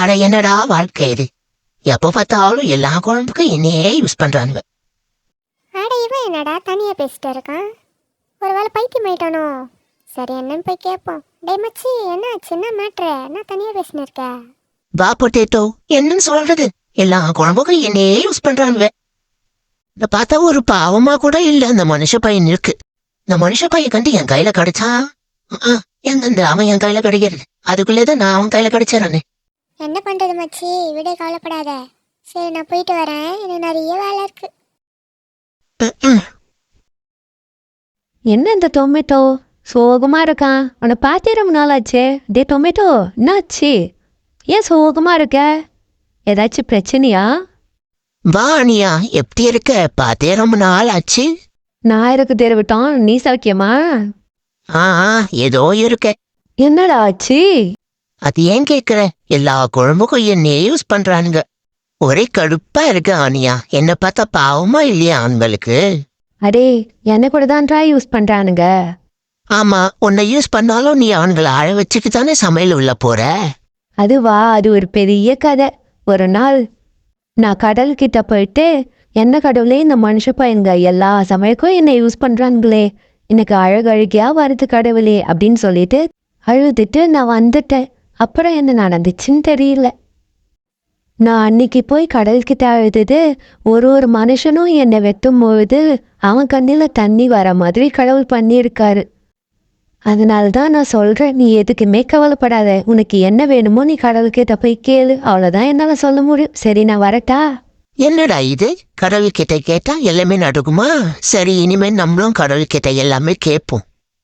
அட என்னடா வாழ்க்கை இது, எப்ப பார்த்தாலும் எல்லா குழம்புக்கும் என்னையே யூஸ் பண்றானுங்க. அட இவன் என்னடா தனியா பேசிட்டு இருக்கான், ஒருவேளை பைத்தியம் ஆயிட்டானோ? சரி என்னன்னு போய் கேட்போம். டேய் மச்சி, என்ன சின்ன மேட்ரு, என்ன தனியா பேசினு இருக்க? வா பொட்டேட்டோ, என்னன்னு சொல்றது, எல்லா குழம்புக்கும் என்னையே யூஸ் பண்றானுங்க. இத பார்த்தா ஒரு பாவமா கூட இல்ல அந்த மனுஷ பையன் இருக்கு. இந்த மனுஷ பையன் கண்டு என் கையில கிடைச்சான், எங்க அவன் என் கையில கிடைக்கிறது, அதுக்குள்ளேதான் நான் அவன் கையில கிடைச்சிடறேன். என்ன பண்றது மச்சி, விட கவலைப்படாத. சரி நான் போயிட்டு வரேன், எனக்கு நிறைய வேலை இருக்கு. என்ன இந்த டொமேட்டோ சோகமா இருக்கான்? உன்னை பார்த்தே ரொம்ப நாள் ஆச்சே. டே டொமேட்டோ, என்னாச்சு? ஏன் சோகமா இருக்க? ஏதாச்சும் பிரச்சனையா? வா அனியா, எப்படி இருக்க? பார்த்தே ரொம்ப நாள் ஆச்சு. நான் இருக்கு தெரிவிட்டோம், நீ சௌக்கியமா? ஏதோ இருக்க. என்னடா ஆச்சு? அது ஏன் கேக்குற, எல்லா குழம்புக்கும் என்னையே யூஸ் பண்றானுங்க. ஒரே கடுப்பா இருக்கு ஆனியா. என்ன பார்த்தா பாவமா இல்லையா ஆண்களுக்கு? அடே, என்ன கூட தான் யூஸ் பண்றானுங்க. ஆமா, உன்னை யூஸ் பண்ணாலும் நீ ஆண்களை அழ வச்சுட்டு தானே சமையல் உள்ள போற. அதுவா, அது ஒரு பெரிய கதை. ஒரு நாள் நான் கடல் கிட்ட போயிட்டு, என்ன கடவுளே, இந்த மனுஷ பையனுங்க எல்லா சமயக்கும் என்னை யூஸ் பண்றாங்களே, எனக்கு அழகழகியா வருது கடவுளே அப்படின்னு சொல்லிட்டு அழுதுட்டு நான் வந்துட்டேன். அப்புறம் என்ன நடந்துச்சுன்னு தெரியல. நான் அன்னைக்கு போய் கடல்கிட்ட அழுதுது, ஒரு மனுஷனும் என்னை வெட்டும் பொழுது அவன் கண்ணில் தண்ணி வர மாதிரி கடவுள் பண்ணியிருக்காரு. அதனால தான் நான் சொல்கிறேன், நீ எதுக்குமே கவலைப்படாத. உனக்கு என்ன வேணுமோ நீ கடவுள்கிட்ட போய் கேளு, அவ்வளோதான் என்னால் சொல்ல முடியும். சரி நான் வரட்டா? என்னடா இது, கடவுள் கிட்ட கேட்டா எல்லாமே நடக்குமா? சரி, இனிமேல் நம்மளும் கடவுள் கிட்ட எல்லாமே கேட்போம்.